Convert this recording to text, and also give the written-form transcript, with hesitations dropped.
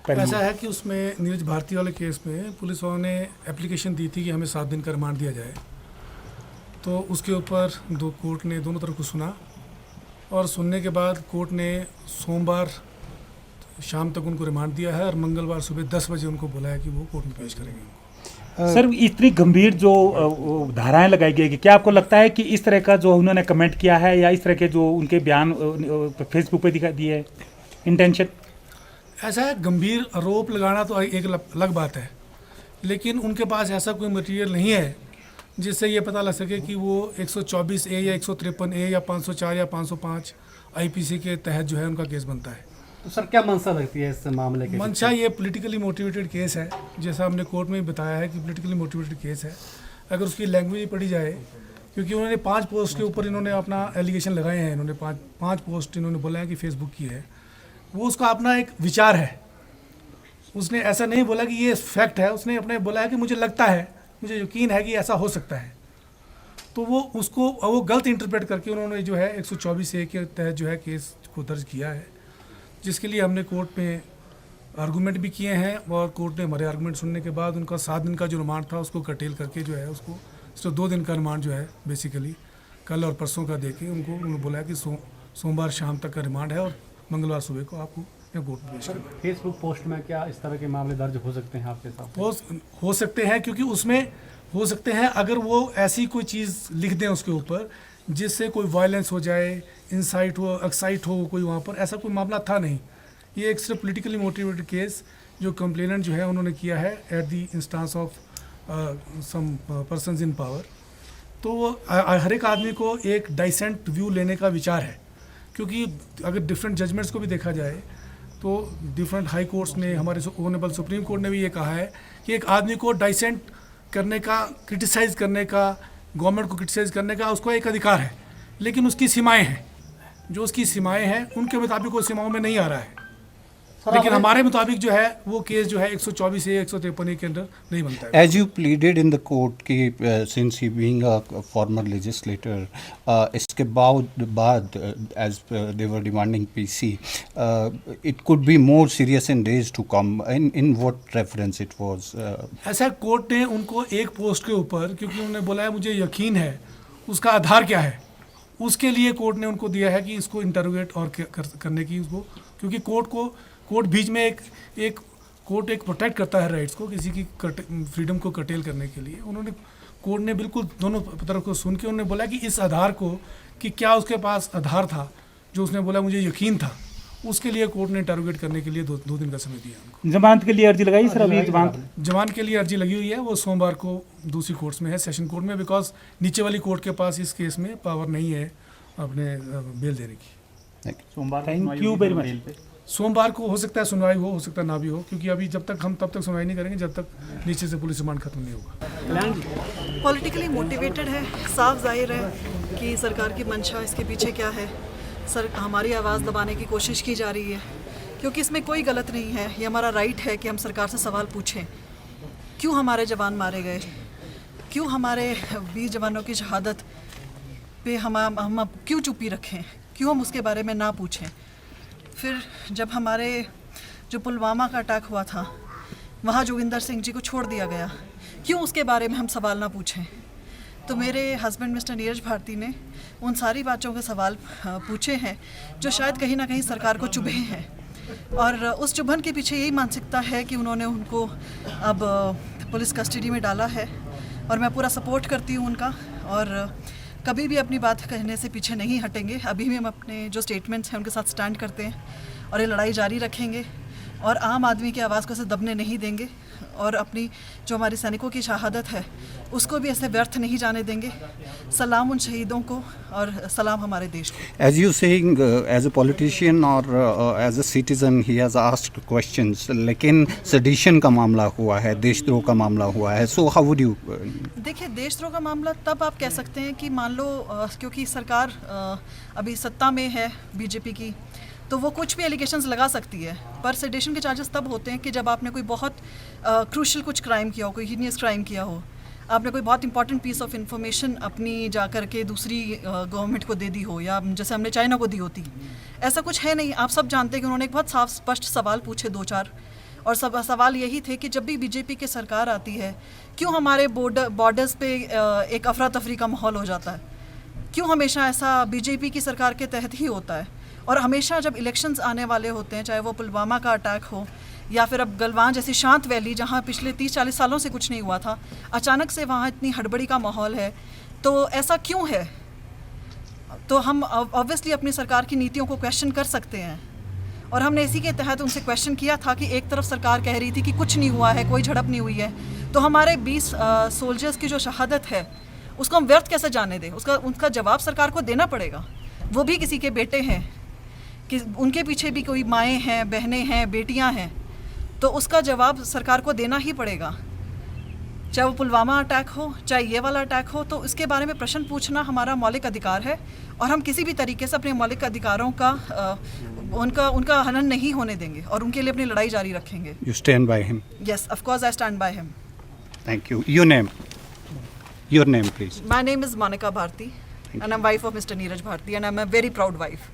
ऐसा है कि उसमें नीरज भारती वाले केस में पुलिस वालों ने एप्लीकेशन दी थी कि हमें 7 दिन का रिमांड दिया जाए। तो उसके ऊपर कोर्ट ने दोनों तरफ को सुना और सुनने के बाद कोर्ट ने सोमवार शाम तक उनको रिमांड दिया है और मंगलवार सुबह 10 बजे उनको बुलाया कि वो कोर्ट में पेश करेंगे उनको। सर, इतनी गंभीर जो धाराएं लगाई गई, क्या आपको लगता है कि इस तरह का जो उन्होंने कमेंट किया है या इस तरह के जो उनके बयान फेसबुक पे दिखा दिए है, इंटेंशन? ऐसा है, गंभीर आरोप लगाना तो एक अलग बात है, लेकिन उनके पास ऐसा कोई मटेरियल नहीं है जिससे ये पता लग सके कि वो 124 ए या 153 ए या 504 या 505 आईपीसी के तहत जो है उनका केस बनता है। तो सर क्या मंशा लगती है इस मामले के? मंशा ये पॉलिटिकली मोटिवेटेड केस है, जैसा हमने कोर्ट में बताया है कि पॉलिटिकली मोटिवेटेड केस है। अगर उसकी लैंग्वेज पढ़ी जाए, क्योंकि उन्होंने 5 पोस्ट के ऊपर इन्होंने अपना एलिगेशन लगाए हैं, इन्होंने पाँच पोस्ट इन्होंने बोला है कि फेसबुक की है, वो उसका अपना एक विचार है। उसने ऐसा नहीं बोला कि ये फैक्ट है, उसने अपने बोला है कि मुझे लगता है, मुझे यकीन है कि ऐसा हो सकता है। तो वो गलत इंटरप्रेट करके उन्होंने जो है 124 ए के तहत जो है केस को दर्ज किया है, जिसके लिए हमने कोर्ट में आर्गूमेंट भी किए हैं और कोर्ट ने हमारे आर्गूमेंट सुनने के बाद उनका 7 दिन का जो रिमांड था उसको कर्टेल करके जो है उसको सिर्फ 2 दिन का रिमांड जो है बेसिकली कल और परसों का देके उन्होंने बोला है कि सोमवार शाम तक का रिमांड है और मंगलवार सुबह को आपको कोर्ट में पेश करना है। फेसबुक पोस्ट में क्या इस तरह के मामले दर्ज हो सकते हैं आपके साथ? हो सकते हैं, क्योंकि उसमें हो सकते हैं अगर वो ऐसी कोई चीज़ लिख दें उसके ऊपर जिससे कोई वायलेंस हो जाए, इंसाइट हो, एक्साइट हो कोई, वहाँ पर ऐसा कोई मामला था नहीं। ये एक सिर्फ पॉलिटिकली मोटिवेटेड केस जो कंप्लेनेंट जो है उन्होंने किया है at the instance of some persons in power. तो वो हर एक आदमी को एक डाइसेंट व्यू लेने का विचार है, क्योंकि अगर डिफरेंट जजमेंट्स को भी देखा जाए तो डिफरेंट हाई कोर्ट्स ने, हमारे ऑनरेबल सुप्रीम कोर्ट ने भी ये कहा है कि एक आदमी को डाइसेंट करने का, क्रिटिसाइज़ करने का, गवर्नमेंट को क्रिटिसाइज़ करने का उसको एक अधिकार है, लेकिन उसकी सीमाएं हैं। जो उसकी सीमाएं हैं उनके मुताबिक वो सीमाओं में नहीं आ रहा है, लेकिन हमारे मुताबिक जो है वो केस जो है 124 ए 153 ए के अंदर नहीं बनता है। As you pleaded in the court कि since he being a former legislator, इसके बाद as they were demanding PC, it could be more serious in days to come. In what reference it was? ऐसा court ने उनको एक post के ऊपर, क्योंकि उन्होंने बोला है मुझे यकीन है, उसका आधार क्या है, उसके लिए कोर्ट ने उनको दिया है कि इसको इंटरोगेट और करने की उसको, क्योंकि कोर्ट बीच में एक कोर्ट एक प्रोटेक्ट करता है राइट्स को, किसी की फ्रीडम को कर्टेल करने के लिए। उन्होंने कोर्ट ने बिल्कुल दोनों तरफ को सुन के उन्होंने बोला कि इस आधार को, कि क्या उसके पास आधार था जो उसने बोला मुझे यकीन था, उसके लिए कोर्ट ने इंटरोगेट करने के लिए 2 दिन का समय दिया उनको। जमानत के लिए अर्जी लगाई सर? अभी जमानत के लिए अर्जी लगी हुई है, वो सोमवार को दूसरी कोर्ट्स में है, सेशन कोर्ट में, बिकॉज नीचे वाली कोर्ट के पास इस केस में पावर नहीं है अपने बेल देने की। सोमवार। Thank you very much. सोमवार को हो सकता है सुनवाई हो सकता है ना भी हो, क्योंकि अभी जब तक हम तब तक सुनवाई नहीं करेंगे जब तक नीचे से पुलिस रिमांड खत्म नहीं होगा। पॉलिटिकली मोटिवेटेड है, साफ जाहिर है कि सरकार की मंशा इसके पीछे क्या है। हमारी आवाज़ दबाने की कोशिश की जा रही है, क्योंकि इसमें कोई गलत नहीं है। ये हमारा राइट है कि हम सरकार से सवाल पूछें, क्यों हमारे जवान मारे गए, क्यों हमारे 20 जवानों की शहादत पे हम क्यों चुप्पी रखें, क्यों हम उसके बारे में ना पूछें। फिर जब हमारे जो पुलवामा का अटैक हुआ था, वहाँ जोगिंदर सिंह जी को छोड़ दिया गया, क्यों उसके बारे में हम सवाल ना पूछें। तो मेरे हस्बैंड मिस्टर नीरज भारती ने उन सारी बातों के सवाल पूछे हैं जो शायद कहीं ना कहीं सरकार को चुभे हैं, और उस चुभन के पीछे यही मानसिकता है कि उन्होंने उनको अब पुलिस कस्टडी में डाला है, और मैं पूरा सपोर्ट करती हूँ उनका, और कभी भी अपनी बात कहने से पीछे नहीं हटेंगे। अभी भी हम अपने जो स्टेटमेंट्स हैं उनके साथ स्टैंड करते हैं और ये लड़ाई जारी रखेंगे, और आम आदमी की आवाज़ को ऐसे दबने नहीं देंगे, और अपनी जो हमारे सैनिकों की शहादत है उसको भी ऐसे व्यर्थ नहीं जाने देंगे। सलाम उन शहीदों को और सलाम हमारे देश को। As you saying, as a politician or as a citizen, he has asked questions. लेकिन सेडिशन का मामला हुआ है, देशद्रोह का मामला हुआ है, so how would you? देखिए, देशद्रोह का मामला तब आप कह सकते हैं कि मान लो क्योंकि सरकार अभी सत्ता में है बीजेपी की, तो वो कुछ भी एलिगेशंस लगा सकती है, पर सेडेशन के चार्जेस तब होते हैं कि जब आपने कोई बहुत क्रूशल कुछ क्राइम किया हो, कोई हीनियस क्राइम किया हो, आपने कोई बहुत इंपॉर्टेंट पीस ऑफ इन्फॉर्मेशन अपनी जा कर के दूसरी गवर्नमेंट को दे दी हो, या जैसे हमने चाइना को दी होती। ऐसा कुछ है नहीं। आप सब जानते हैं कि उन्होंने एक बहुत साफ स्पष्ट सवाल पूछे 2-4, और सवाल यही थे कि जब भी बीजेपी की सरकार आती है क्यों हमारे बॉर्डर्स पे एक अफरा तफरी का माहौल हो जाता है, क्यों हमेशा ऐसा बीजेपी की सरकार के तहत ही होता है। और हमेशा जब इलेक्शंस आने वाले होते हैं, चाहे वो पुलवामा का अटैक हो या फिर अब गलवान जैसी शांत वैली जहाँ पिछले 30-40 सालों से कुछ नहीं हुआ था, अचानक से वहाँ इतनी हड़बड़ी का माहौल है, तो ऐसा क्यों है? तो हम ऑब्वियसली अपनी सरकार की नीतियों को क्वेश्चन कर सकते हैं, और हमने इसी के तहत उनसे क्वेश्चन किया था कि एक तरफ सरकार कह रही थी कि कुछ नहीं हुआ है, कोई झड़प नहीं हुई है, तो हमारे 20 सोल्जर्स की जो शहादत है उसको हम व्यर्थ कैसे जाने दें? उसका जवाब सरकार को देना पड़ेगा। वो भी किसी के बेटे हैं, कि उनके पीछे भी कोई माएँ हैं, बहनें हैं, बेटियाँ हैं, तो उसका जवाब सरकार को देना ही पड़ेगा। चाहे वो पुलवामा अटैक हो, चाहे ये वाला अटैक हो, तो इसके बारे में प्रश्न पूछना हमारा मौलिक अधिकार है, और हम किसी भी तरीके से अपने मौलिक अधिकारों का उनका हनन नहीं होने देंगे और उनके लिए अपनी लड़ाई जारी रखेंगे। You stand by him. Yes, of course I stand by him. Thank you. Your name? Your name, please. My name is Monica Bharti and I'm wife of Mr. Neeraj Bharti and I'm a very proud wife.